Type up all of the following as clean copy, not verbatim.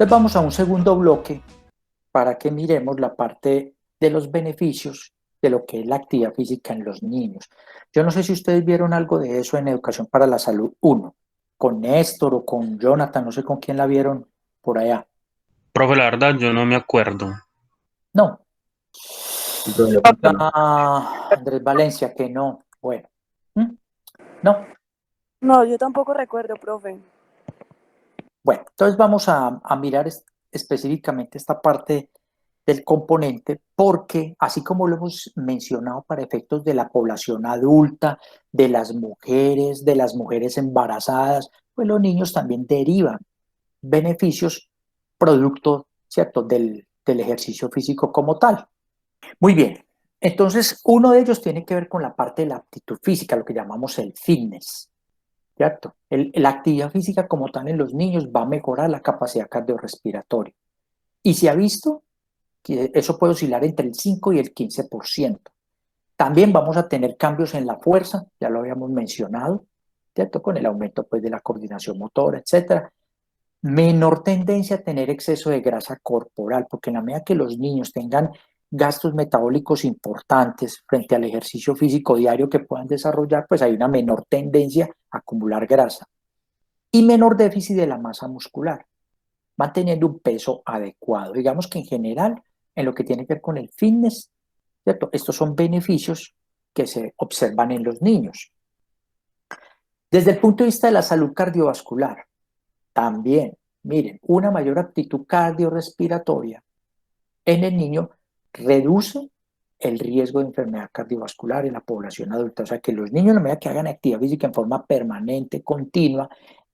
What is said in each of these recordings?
Entonces vamos a un segundo bloque para que miremos la parte de los beneficios de lo que es la actividad física en los niños. Yo no sé si ustedes vieron algo de eso en Educación para la Salud 1, con Néstor o con Jonathan, no sé con quién la vieron por allá. Profe, la verdad, yo no me acuerdo. No. Entonces, cuéntalo. Andrés Valencia, que no. Bueno, ¿Mm? No. No, yo tampoco recuerdo, profe. Bueno, entonces vamos a mirar específicamente esta parte del componente porque, así como lo hemos mencionado para efectos de la población adulta, de las mujeres embarazadas, pues los niños también derivan beneficios producto, ¿cierto?, del ejercicio físico como tal. Muy bien, entonces uno de ellos tiene que ver con la parte de la aptitud física, lo que llamamos el fitness. ¿Cierto? La actividad física como tal en los niños va a mejorar la capacidad cardiorrespiratoria. Y se ha visto que eso puede oscilar entre el 5 y el 15%. También vamos a tener cambios en la fuerza, ya lo habíamos mencionado, ¿cierto? Con el aumento pues, de la coordinación motora, etcétera. Menor tendencia a tener exceso de grasa corporal, porque en la medida que los niños tengan gastos metabólicos importantes frente al ejercicio físico diario que puedan desarrollar, pues hay una menor tendencia a acumular grasa y menor déficit de la masa muscular, manteniendo un peso adecuado. Digamos que en general, en lo que tiene que ver con el fitness, ¿cierto? Estos son beneficios que se observan en los niños. Desde el punto de vista de la salud cardiovascular, también, miren, una mayor aptitud cardiorrespiratoria en el niño reduce el riesgo de enfermedad cardiovascular en la población adulta. O sea, que los niños, a la medida que hagan actividad física en forma permanente, continua,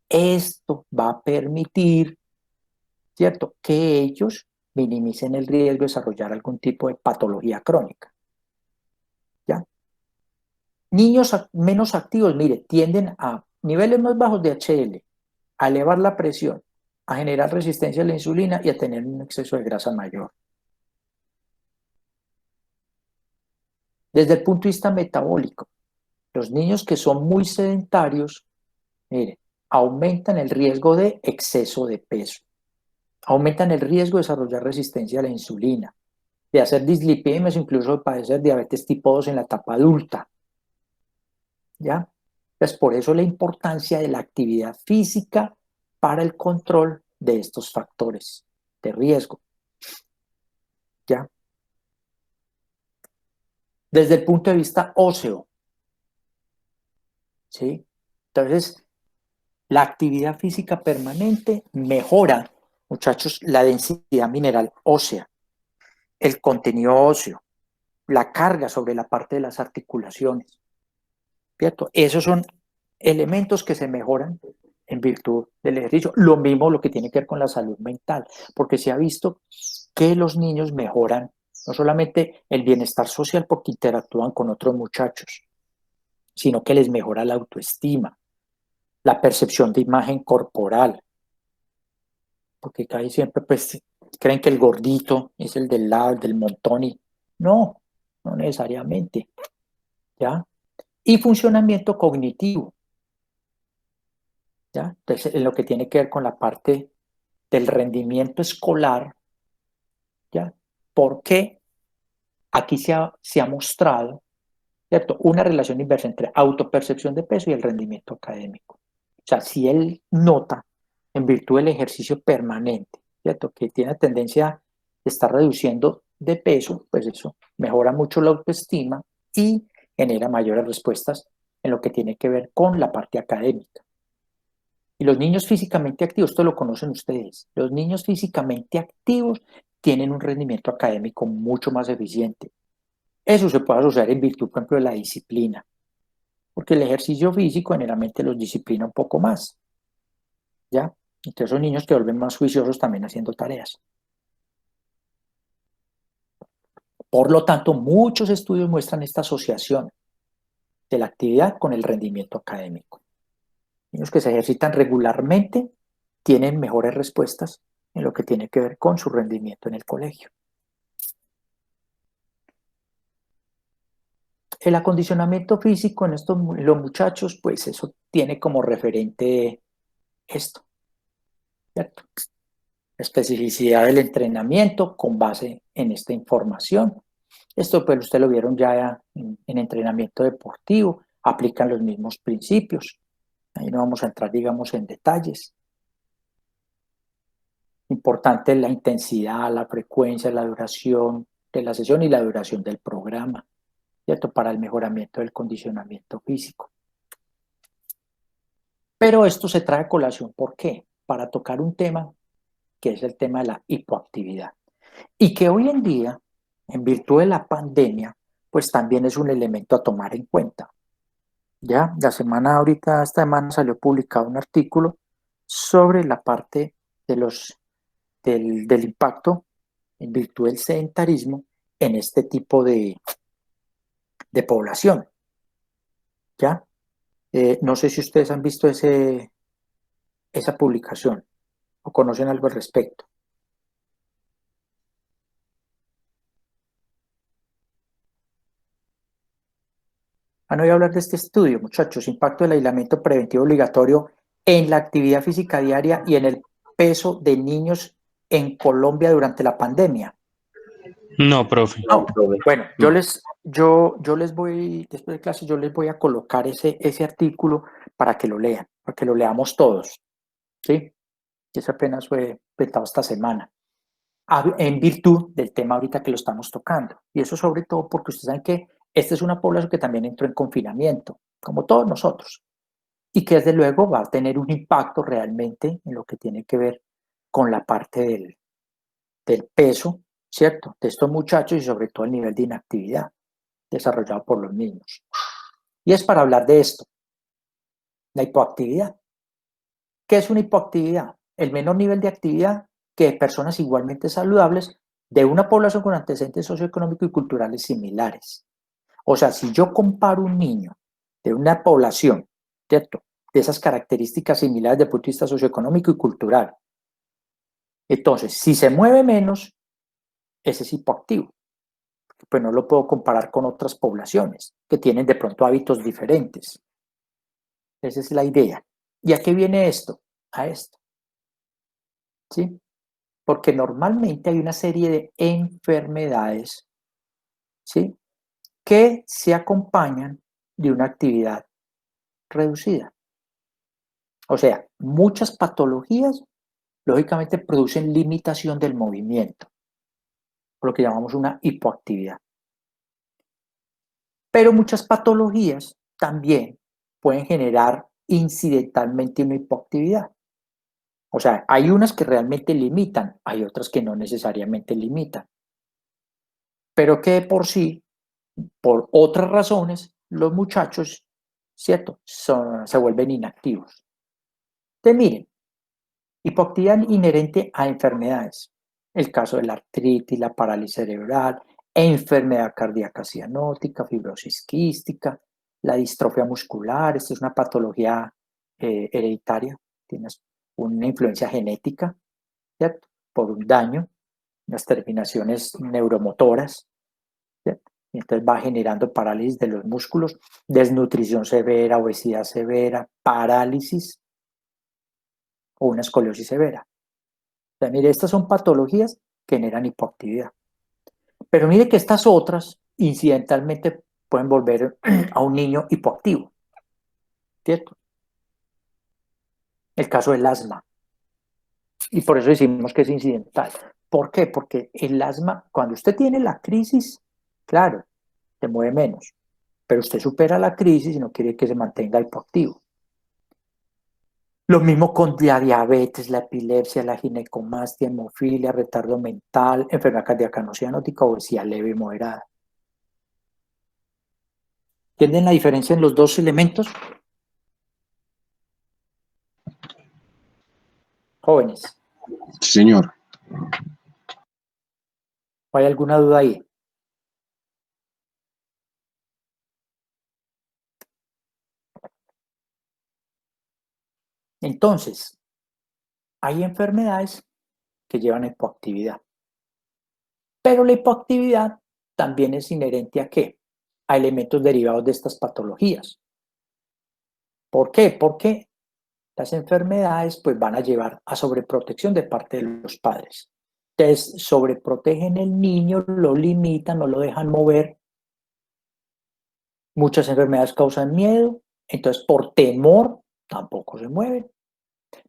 esto va a permitir, ¿cierto?, que ellos minimicen el riesgo de desarrollar algún tipo de patología crónica. ¿Ya? Niños menos activos, mire, tienden a niveles más bajos de HDL, a elevar la presión, a generar resistencia a la insulina y a tener un exceso de grasa mayor. Desde el punto de vista metabólico, los niños que son muy sedentarios, mire, aumentan el riesgo de exceso de peso, aumentan el riesgo de desarrollar resistencia a la insulina, de hacer dislipidemias, incluso de padecer diabetes tipo 2 en la etapa adulta. ¿Ya? Entonces, por eso la importancia de la actividad física para el control de estos factores de riesgo. ¿Ya? Desde el punto de vista óseo, ¿sí? Entonces, la actividad física permanente mejora, muchachos, la densidad mineral ósea, el contenido óseo, la carga sobre la parte de las articulaciones, ¿cierto? Esos son elementos que se mejoran en virtud del ejercicio. Lo mismo lo que tiene que ver con la salud mental, porque se ha visto que los niños mejoran no solamente el bienestar social porque interactúan con otros muchachos, sino que les mejora la autoestima, la percepción de imagen corporal, porque casi siempre pues creen que el gordito es el del lado, el del montón y no, no necesariamente, ¿ya? Y funcionamiento cognitivo, ¿ya? Entonces, en lo que tiene que ver con la parte del rendimiento escolar, ¿ya? Porque aquí se ha mostrado, ¿cierto?, una relación inversa entre autopercepción de peso y el rendimiento académico. O sea, si él nota, en virtud del ejercicio permanente, ¿cierto?, que tiene tendencia a estar reduciendo de peso, pues eso mejora mucho la autoestima y genera mayores respuestas en lo que tiene que ver con la parte académica. Y los niños físicamente activos, esto lo conocen ustedes, los niños físicamente activos tienen un rendimiento académico mucho más eficiente. Eso se puede asociar en virtud, por ejemplo, de la disciplina, porque el ejercicio físico generalmente los disciplina un poco más, ¿ya? Entonces son niños que vuelven más juiciosos también haciendo tareas. Por lo tanto, muchos estudios muestran esta asociación de la actividad con el rendimiento académico. Niños que se ejercitan regularmente tienen mejores respuestas en lo que tiene que ver con su rendimiento en el colegio. El acondicionamiento físico en los muchachos, pues eso tiene como referente esto, ¿cierto? especificidad del entrenamiento con base en esta información. Esto pues ustedes lo vieron ya en entrenamiento deportivo, aplican los mismos principios. Ahí no vamos a entrar, digamos, en detalles. Importante la intensidad, la frecuencia, la duración de la sesión y la duración del programa, ¿cierto? Para el mejoramiento del condicionamiento físico. Pero esto se trae a colación, ¿por qué? Para tocar un tema que es el tema de la hipoactividad. Y que hoy en día, en virtud de la pandemia, pues también es un elemento a tomar en cuenta. Ya, esta semana salió publicado un artículo sobre la parte de del impacto en virtud del sedentarismo en este tipo de población. ¿Ya? No sé si ustedes han visto esa publicación o conocen algo al respecto. No voy a hablar de este estudio, muchachos, impacto del aislamiento preventivo obligatorio en la actividad física diaria y en el peso de niños en Colombia durante la pandemia. No, profe. No, bueno, yo les voy, después de clase, yo les voy a colocar ese artículo para que lo lean, para que lo leamos todos, ¿sí? Eso apenas fue vetado esta semana, en virtud del tema ahorita que lo estamos tocando. Y eso sobre todo porque ustedes saben que esta es una población que también entró en confinamiento, como todos nosotros, y que desde luego va a tener un impacto realmente en lo que tiene que ver con la parte del peso, ¿cierto? De estos muchachos y sobre todo el nivel de inactividad desarrollado por los niños. Y es para hablar de esto, la hipoactividad. ¿Qué es una hipoactividad? El menor nivel de actividad que personas igualmente saludables de una población con antecedentes socioeconómicos y culturales similares. O sea, si yo comparo un niño de una población, ¿cierto?, de esas características similares desde el punto de vista socioeconómico y cultural, entonces, si se mueve menos, ese es hipoactivo. Pues no lo puedo comparar con otras poblaciones que tienen de pronto hábitos diferentes. Esa es la idea. ¿Y a qué viene esto? A esto. ¿Sí? Porque normalmente hay una serie de enfermedades, ¿sí?, que se acompañan de una actividad reducida. O sea, muchas patologías, lógicamente, producen limitación del movimiento, lo que llamamos una hipoactividad. Pero muchas patologías también pueden generar incidentalmente una hipoactividad. O sea, hay unas que realmente limitan, hay otras que no necesariamente limitan. Pero que de por sí, por otras razones, los muchachos, ¿cierto?, se vuelven inactivos. Entonces, miren, hipoactividad inherente a enfermedades. El caso de la artritis, la parálisis cerebral, enfermedad cardíaca cianótica, fibrosis quística, la distrofia muscular. Esta es una patología hereditaria, tienes una influencia genética, ¿cierto?, por un daño, las terminaciones neuromotoras, ¿cierto? Y entonces va generando parálisis de los músculos, desnutrición severa, obesidad severa, parálisis o una escoliosis severa. O sea, mire, estas son patologías que generan hipoactividad. Pero mire que estas otras incidentalmente pueden volver a un niño hipoactivo, ¿cierto? El caso del asma. Y por eso decimos que es incidental. ¿Por qué? Porque el asma, cuando usted tiene la crisis, claro, se mueve menos. Pero usted supera la crisis y no quiere que se mantenga hipoactivo. Lo mismo con la diabetes, la epilepsia, la ginecomastia, hemofilia, retardo mental, enfermedad cardíaca no cianótica, obesidad leve y moderada. ¿Entienden la diferencia en los dos elementos? Jóvenes, Sí, señor. ¿hay alguna duda ahí? Entonces, hay enfermedades que llevan a hipoactividad. Pero la hipoactividad también es inherente ¿a qué? A elementos derivados de estas patologías. ¿Por qué? Porque las enfermedades pues van a llevar a sobreprotección de parte de los padres. Entonces, sobreprotegen el niño, lo limitan, no lo dejan mover. Muchas enfermedades causan miedo, entonces por temor tampoco se mueven.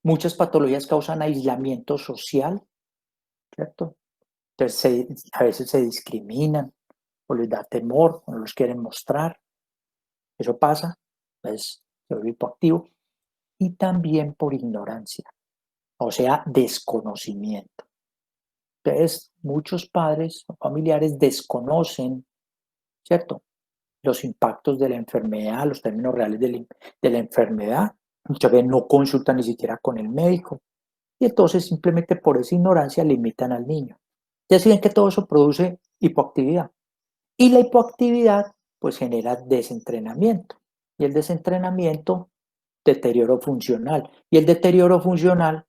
Muchas patologías causan aislamiento social, ¿cierto? Entonces a veces se discriminan o les da temor o no los quieren mostrar. Eso pasa, entonces se vuelve hipoactivo. Y también por ignorancia, o sea, desconocimiento. Entonces, muchos padres o familiares desconocen, ¿cierto?, los impactos de la enfermedad, los términos reales de la enfermedad. Muchas veces no consultan ni siquiera con el médico. Y entonces simplemente por esa ignorancia limitan al niño. Ya saben que todo eso produce hipoactividad. Y la hipoactividad pues genera desentrenamiento. Y el desentrenamiento, deterioro funcional. Y el deterioro funcional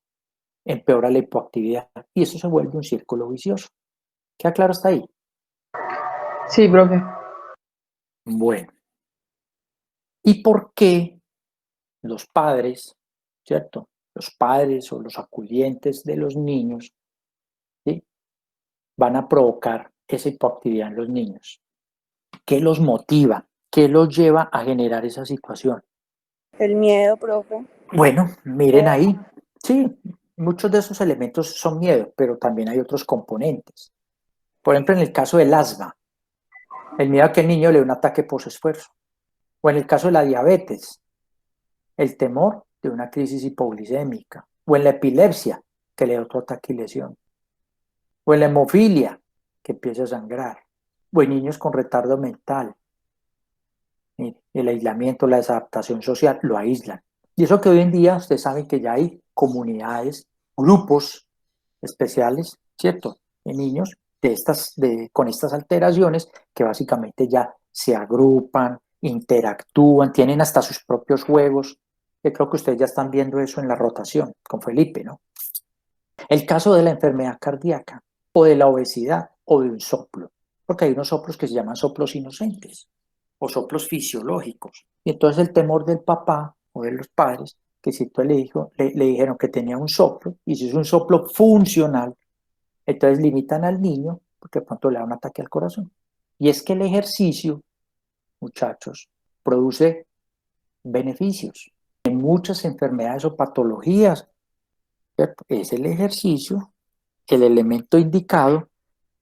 empeora la hipoactividad. Y eso se vuelve un círculo vicioso. ¿Queda claro hasta ahí? Sí, profe. Bueno. ¿Y por qué los padres, ¿cierto? Los padres o los acudientes de los niños, ¿sí?, van a provocar esa hipoactividad en los niños? ¿Qué los motiva? ¿Qué los lleva a generar esa situación? El miedo, profe. Bueno, miren ahí. Sí, muchos de esos elementos son miedo, pero también hay otros componentes. Por ejemplo, en el caso del asma, el miedo a que el niño le dé un ataque por su esfuerzo. O en el caso de la diabetes, el temor de una crisis hipoglicémica. O en la epilepsia, que le dé otro ataque y lesión. O en la hemofilia, que empiece a sangrar. O en niños con retardo mental. El aislamiento, la desadaptación social, lo aíslan. Y eso que hoy en día ustedes saben que ya hay comunidades, grupos especiales, ¿cierto?, de niños con estas alteraciones que básicamente ya se agrupan, interactúan, tienen hasta sus propios juegos. Yo creo que ustedes ya están viendo eso en la rotación con Felipe, ¿no? El caso de la enfermedad cardíaca o de la obesidad o de un soplo, porque hay unos soplos que se llaman soplos inocentes o soplos fisiológicos. Y entonces el temor del papá o de los padres, que si tú le dijeron que tenía un soplo, y si es un soplo funcional, entonces limitan al niño porque de pronto le da un ataque al corazón. Y es que el ejercicio, muchachos, produce beneficios. En muchas enfermedades o patologías, ¿cierto?, es el ejercicio el elemento indicado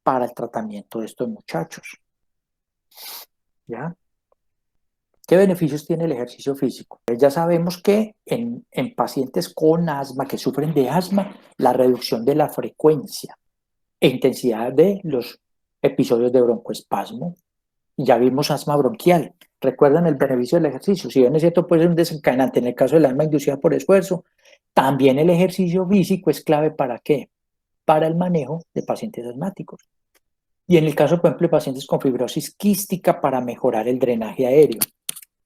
para el tratamiento de estos muchachos. ¿Ya? ¿Qué beneficios tiene el ejercicio físico? Pues ya sabemos que en pacientes con asma, que sufren de asma, la reducción de la frecuencia e intensidad de los episodios de broncoespasmo. Ya vimos asma bronquial. ¿Recuerdan el beneficio del ejercicio? Si bien es cierto, puede ser un desencadenante en el caso del asma inducida por esfuerzo, también el ejercicio físico es clave ¿para qué? Para el manejo de pacientes asmáticos. Y en el caso, por ejemplo, de pacientes con fibrosis quística, para mejorar el drenaje aéreo.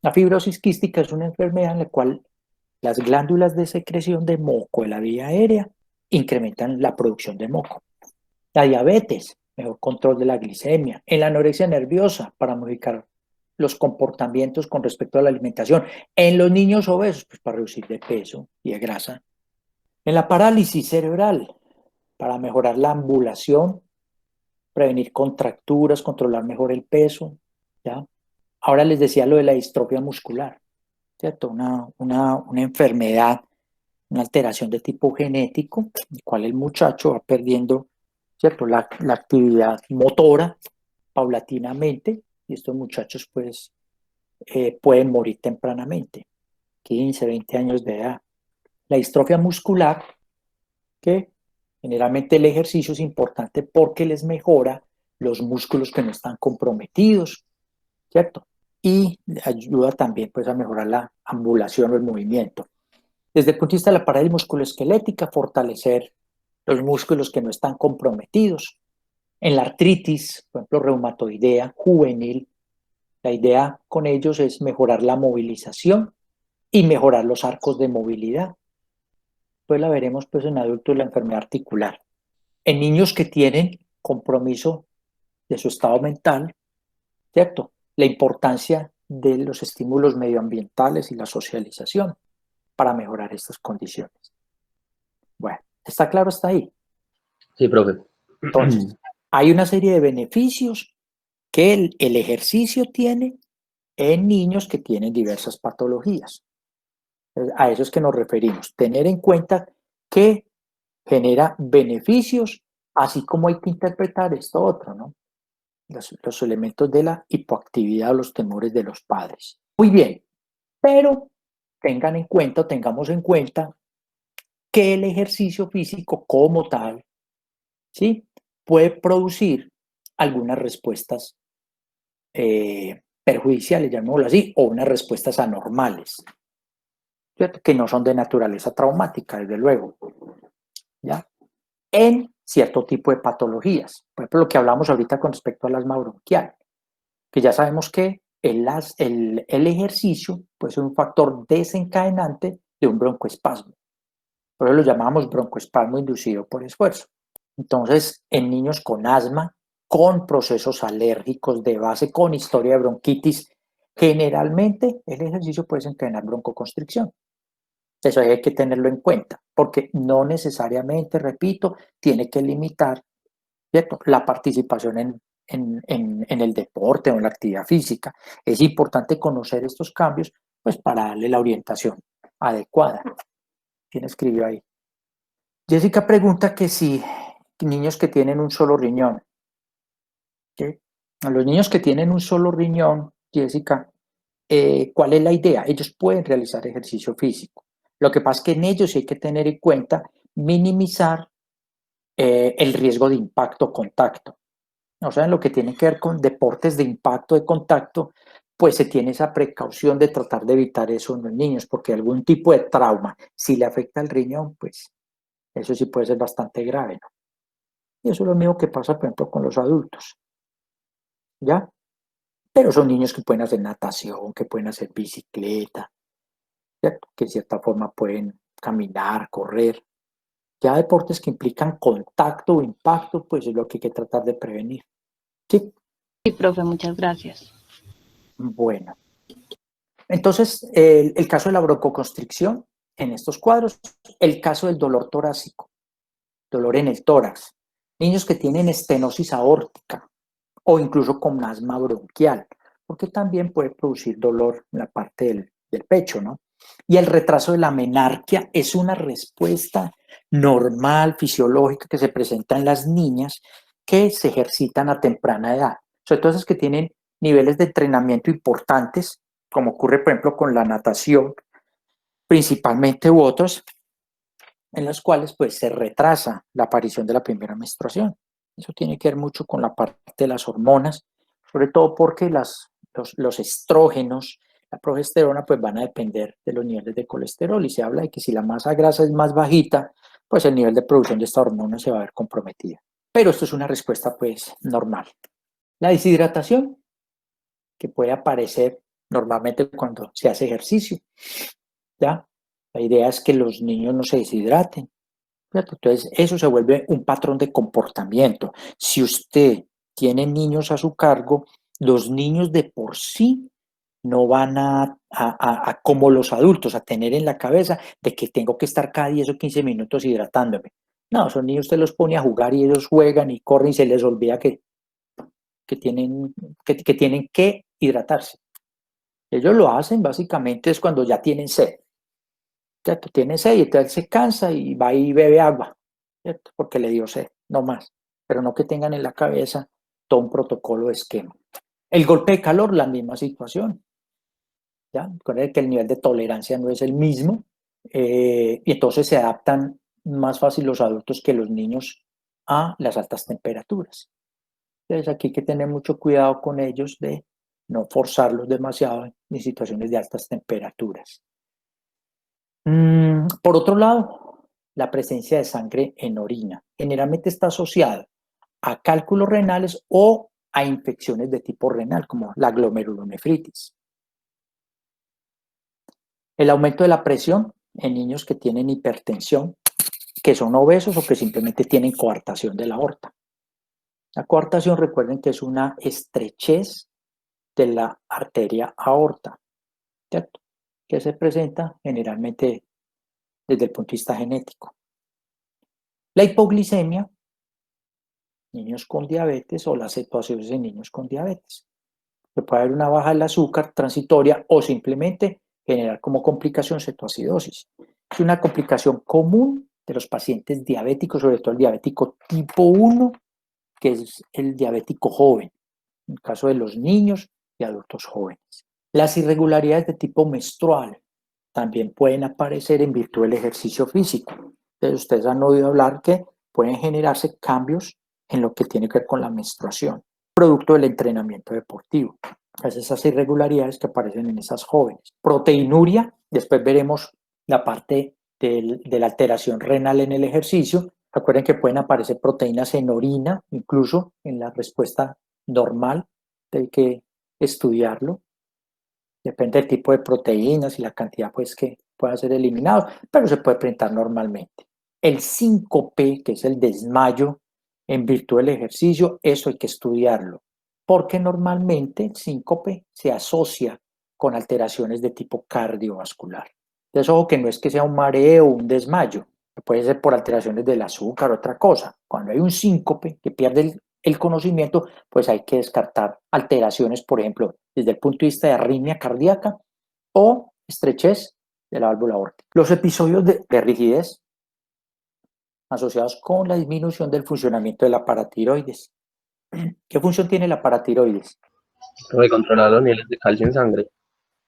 La fibrosis quística es una enfermedad en la cual las glándulas de secreción de moco de la vía aérea incrementan la producción de moco. La diabetes, mejor control de la glicemia. En la anorexia nerviosa, para modificar los comportamientos con respecto a la alimentación. En los niños obesos, pues para reducir de peso y de grasa. En la parálisis cerebral, para mejorar la ambulación, prevenir contracturas, controlar mejor el peso, ¿ya? Ahora les decía lo de la distrofia muscular, ¿cierto? Una enfermedad, una alteración de tipo genético, en el cual el muchacho va perdiendo, ¿cierto?, la actividad motora paulatinamente, y estos muchachos pues pueden morir tempranamente, 15, 20 años de edad. La distrofia muscular, que generalmente el ejercicio es importante porque les mejora los músculos que no están comprometidos, ¿cierto? Y ayuda también pues a mejorar la ambulación o el movimiento. Desde el punto de vista de la parálisis musculoesquelética, fortalecer los músculos que no están comprometidos. En la artritis, por ejemplo, reumatoidea juvenil, la idea con ellos es mejorar la movilización y mejorar los arcos de movilidad. Pues la veremos pues en adultos, la enfermedad articular. En niños que tienen compromiso de su estado mental, ¿cierto? La importancia de los estímulos medioambientales y la socialización. para mejorar estas condiciones. Bueno, ¿está claro hasta ahí? Sí, profe. Entonces, hay una serie de beneficios que el ejercicio tiene en niños que tienen diversas patologías. A eso es que nos referimos. Tener en cuenta que genera beneficios, así como hay que interpretar esto otro, ¿no? Los elementos de la hipoactividad o los temores de los padres. Muy bien, pero tengan en cuenta, tengamos en cuenta que el ejercicio físico como tal, ¿sí?, puede producir algunas respuestas perjudiciales, llamémoslo así, o unas respuestas anormales, ¿cierto?, que no son de naturaleza traumática, desde luego, ¿ya?, en cierto tipo de patologías. Por ejemplo, lo que hablamos ahorita con respecto al asma bronquial, que ya sabemos que el ejercicio puede ser un factor desencadenante de un broncoespasmo. Por eso lo llamamos broncoespasmo inducido por esfuerzo. Entonces, en niños con asma, con procesos alérgicos de base, con historia de bronquitis, generalmente el ejercicio puede desencadenar broncoconstricción. Eso hay que tenerlo en cuenta, porque no necesariamente, repito, tiene que limitar, ¿cierto?, la participación en el deporte o en la actividad física. Es importante conocer estos cambios, pues, para darle la orientación adecuada. ¿Quién escribió ahí? Jessica pregunta que si niños que tienen un solo riñón, ¿sí? A los niños que tienen un solo riñón, Jessica, ¿cuál es la idea? Ellos pueden realizar ejercicio físico. Lo que pasa es que en ellos hay que tener en cuenta minimizar el riesgo de impacto-contacto. O sea, en lo que tiene que ver con deportes de impacto, de contacto, pues se tiene esa precaución de tratar de evitar eso en los niños, porque algún tipo de trauma, si le afecta al riñón, pues eso sí puede ser bastante grave, ¿no? Y eso es lo mismo que pasa, por ejemplo, con los adultos, ¿ya? Pero son niños que pueden hacer natación, que pueden hacer bicicleta, ¿cierto?, que de cierta forma pueden caminar, correr. Ya deportes que implican contacto o impacto, pues es lo que hay que tratar de prevenir. ¿Sí? Sí, profe, muchas gracias. Bueno. Entonces, el caso de la broncoconstricción en estos cuadros, el caso del dolor torácico, dolor en el tórax, niños que tienen estenosis aórtica o incluso con asma bronquial, porque también puede producir dolor en la parte del pecho, ¿no? Y el retraso de la menarquia es una respuesta normal, fisiológica, que se presenta en las niñas que se ejercitan a temprana edad, sobre todo esas que tienen niveles de entrenamiento importantes, como ocurre, por ejemplo, con la natación, principalmente, u otros, en las cuales pues se retrasa la aparición de la primera menstruación. Eso tiene que ver mucho con la parte de las hormonas, sobre todo porque los estrógenos, la progesterona, pues van a depender de los niveles de colesterol, y se habla de que si la masa grasa es más bajita, pues el nivel de producción de esta hormona se va a ver comprometida. Pero esto es una respuesta pues normal. La deshidratación, que puede aparecer normalmente cuando se hace ejercicio, ¿ya? La idea es que los niños no se deshidraten, ¿cierto? Entonces, eso se vuelve un patrón de comportamiento. Si usted tiene niños a su cargo, los niños de por sí no van como los adultos, a tener en la cabeza de que tengo que estar cada 10 o 15 minutos hidratándome. No, esos niños usted los pone a jugar y ellos juegan y corren y se les olvida que tienen que hidratarse. Ellos lo hacen básicamente es cuando ya tienen sed, ¿cierto? Tiene sed y entonces se cansa y va y bebe agua, ¿cierto?, porque le dio sed, no más. Pero no que tengan en la cabeza todo un protocolo de esquema. El golpe de calor, la misma situación, ¿ya? Recuerden que el nivel de tolerancia no es el mismo, y entonces se adaptan más fácil los adultos que los niños a las altas temperaturas. Entonces aquí hay que tener mucho cuidado con ellos de no forzarlos demasiado en situaciones de altas temperaturas. Por otro lado, la presencia de sangre en orina generalmente está asociada a cálculos renales o a infecciones de tipo renal, como la glomerulonefritis. El aumento de la presión en niños que tienen hipertensión, que son obesos o que simplemente tienen coartación de la aorta. La coartación, recuerden que es una estrechez de la arteria aorta, ¿cierto?, que se presenta generalmente desde el punto de vista genético. La hipoglicemia, niños con diabetes, o la cetoacidosis en niños con diabetes. Que puede haber una baja del azúcar transitoria o simplemente generar como complicación cetoacidosis. Es una complicación común de los pacientes diabéticos, sobre todo el diabético tipo 1, que es el diabético joven, en el caso de los niños y adultos jóvenes. Las irregularidades de tipo menstrual también pueden aparecer en virtud del ejercicio físico. Entonces, ustedes han oído hablar que pueden generarse cambios en lo que tiene que ver con la menstruación, producto del entrenamiento deportivo. Esas irregularidades que aparecen en esas jóvenes. Proteinuria, después veremos la parte de la alteración renal en el ejercicio. Recuerden que pueden aparecer proteínas en orina, incluso en la respuesta normal, hay que estudiarlo. Depende del tipo de proteínas y la cantidad pues, que pueda ser eliminado, pero se puede presentar normalmente. El síncope, que es el desmayo en virtud del ejercicio, eso hay que estudiarlo, porque normalmente el síncope se asocia con alteraciones de tipo cardiovascular. Entonces, ojo que no es que sea un mareo o un desmayo, puede ser por alteraciones del azúcar o otra cosa. Cuando hay un síncope que pierde el conocimiento, pues hay que descartar alteraciones, por ejemplo, desde el punto de vista de arritmia cardíaca o estrechez de la válvula aórtica. Los episodios de rigidez asociados con la disminución del funcionamiento de la paratiroides. ¿Qué función tiene la paratiroides? Puede controlar los niveles de calcio en sangre.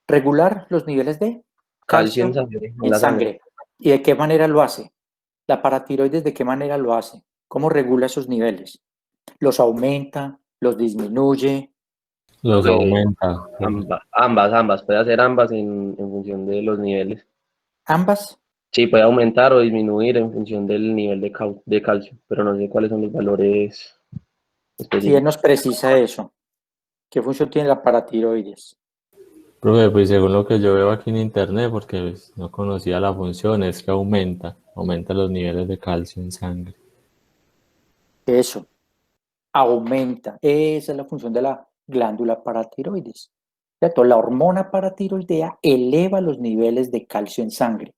Regular los niveles de Calcio calcio en sangre, en en la sangre. sangre. ¿Y de qué manera lo hace? La paratiroides, ¿de qué manera lo hace? ¿Cómo regula esos niveles? ¿Los aumenta? ¿Los disminuye? Los Pues, aumenta. ambas, puede hacer ambas en función de los niveles. ¿Ambas? Sí, puede aumentar o disminuir en función del nivel de calcio, pero no sé cuáles son los valores Si él específicos. nos precisa eso, ¿qué función tiene la paratiroides? Profe, pues según lo que yo veo aquí en internet, porque pues, no conocía la función, es que aumenta los niveles de calcio en sangre. Eso, aumenta. Esa es la función de la glándula paratiroides. ¿Cierto? La hormona paratiroidea eleva los niveles de calcio en sangre.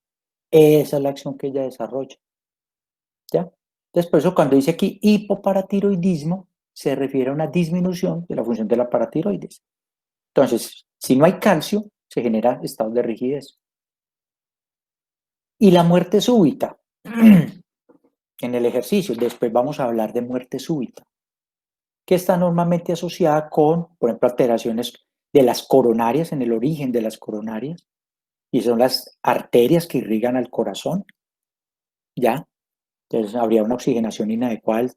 Esa es la acción que ella desarrolla. ¿Ya? Entonces, por eso cuando dice aquí hipoparatiroidismo, se refiere a una disminución de la función de la paratiroides. Entonces, si no hay calcio, se generan estados de rigidez. Y la muerte súbita, en el ejercicio, después vamos a hablar de muerte súbita, que está normalmente asociada con, por ejemplo, alteraciones de las coronarias, en el origen de las coronarias, y son las arterias que irrigan al corazón, ¿ya? Entonces habría una oxigenación inadecuada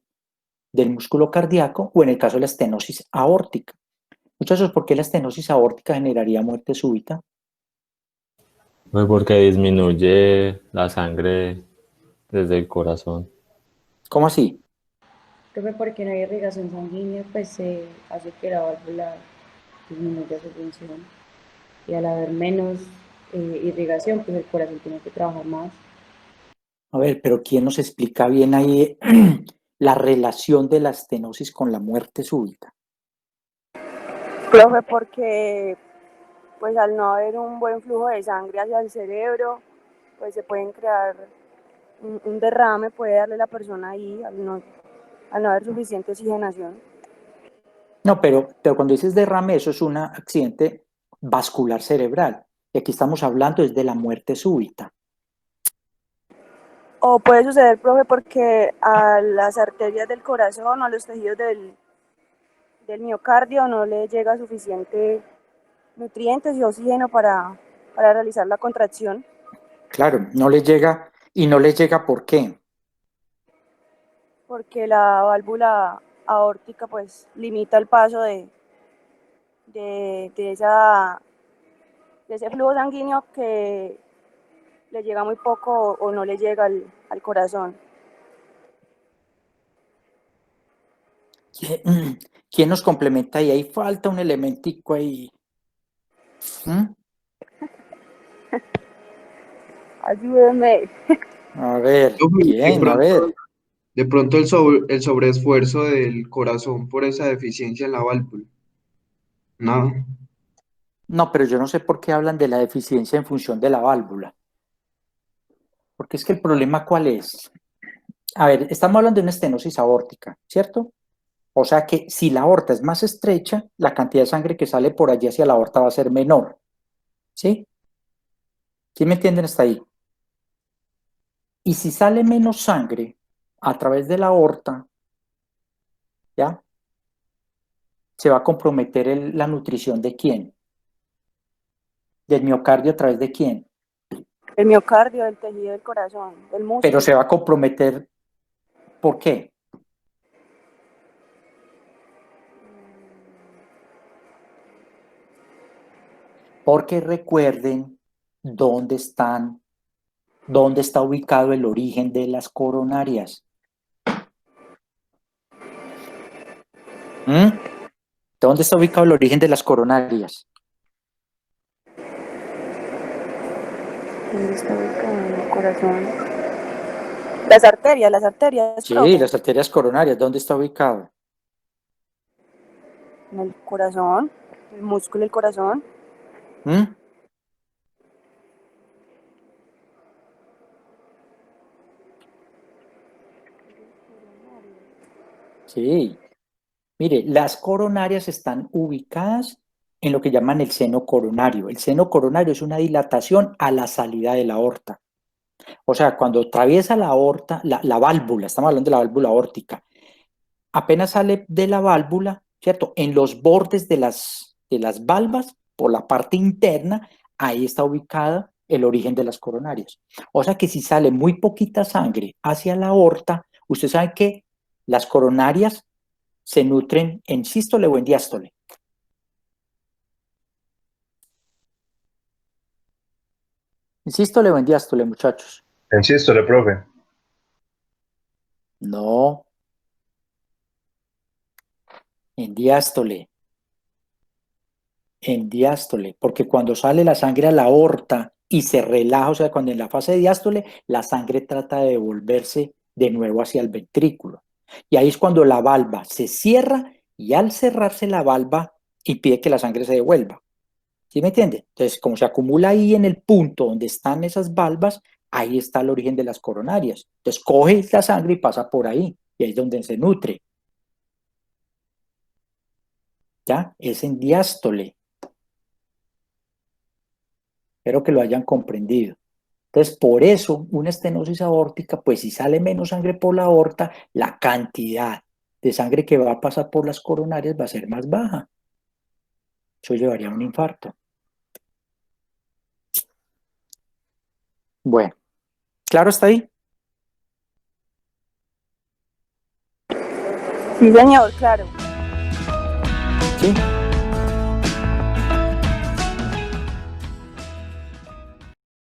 del músculo cardíaco, o en el caso de la estenosis aórtica. Muchachos, ¿por qué la estenosis aórtica generaría muerte súbita? Pues porque disminuye la sangre desde el corazón. ¿Cómo así? Profe, porque no hay irrigación sanguínea, pues se hace que la válvula disminuya su función. Y al haber menos irrigación, pues el corazón tiene que trabajar más. A ver, pero ¿quién nos explica bien ahí la relación de la estenosis con la muerte súbita? Profe, porque pues al no haber un buen flujo de sangre hacia el cerebro, pues se pueden crear un derrame, puede darle la persona ahí al no haber suficiente oxigenación. No, pero cuando dices derrame, eso es un accidente vascular cerebral. Y aquí estamos hablando es de la muerte súbita. O puede suceder, profe, porque a las arterias del corazón o a los tejidos del miocardio no le llega suficiente nutrientes y oxígeno para realizar la contracción. Claro, no le llega, y no le llega ¿por qué? Porque la válvula aórtica pues limita el paso de ese flujo sanguíneo que le llega muy poco o no le llega al corazón. ¿Quién nos complementa ahí? Ahí falta un elementico ahí. ¿Mm? Ayúdenme. A ver, ¿quién? A ver. De pronto el sobreesfuerzo del corazón por esa deficiencia en la válvula. No. No, pero yo no sé por qué hablan de la deficiencia en función de la válvula. Porque es que el problema, ¿cuál es? A ver, estamos hablando de una estenosis aórtica, ¿cierto? O sea que si la aorta es más estrecha, la cantidad de sangre que sale por allí hacia la aorta va a ser menor. ¿Sí? ¿Sí me entienden hasta ahí? Y si sale menos sangre a través de la aorta, ¿ya? Se va a comprometer la nutrición de quién? Del miocardio a través de quién. El miocardio, el tejido del corazón, el músculo. Pero se va a comprometer, ¿por qué? Porque recuerden dónde está ubicado el origen de las coronarias. ¿Dónde está ubicado el origen de las coronarias? ¿Dónde está ubicado el corazón? Las arterias. Sí, profe. las arterias coronarias, ¿dónde está ubicado? En el corazón, el músculo del corazón. Sí. Mire, las coronarias están ubicadas en lo que llaman el seno coronario. El seno coronario es una dilatación a la salida de la aorta. O sea, cuando atraviesa la aorta, la válvula, estamos hablando de la válvula aórtica, apenas sale de la válvula, ¿cierto? En los bordes de las valvas, por la parte interna, ahí está ubicada el origen de las coronarias. O sea que si sale muy poquita sangre hacia la aorta, usted sabe que las coronarias se nutren en sístole o en diástole. En sístole o en diástole, muchachos. En sístole, profe. No, en diástole. En diástole, porque cuando sale la sangre a la aorta y se relaja, o sea, cuando en la fase de diástole, la sangre trata de devolverse de nuevo hacia el ventrículo. Y ahí es cuando la valva se cierra y al cerrarse la valva impide que la sangre se devuelva. ¿Sí me entiende? Entonces, como se acumula ahí en el punto donde están esas valvas, ahí está el origen de las coronarias. Entonces, coge la sangre y pasa por ahí, y ahí es donde se nutre. ¿Ya? Es en diástole. Espero que lo hayan comprendido. Entonces, por eso, una estenosis aórtica, pues si sale menos sangre por la aorta, la cantidad de sangre que va a pasar por las coronarias va a ser más baja. Eso llevaría a un infarto. Bueno, ¿claro está ahí? Sí, señor, claro. Sí.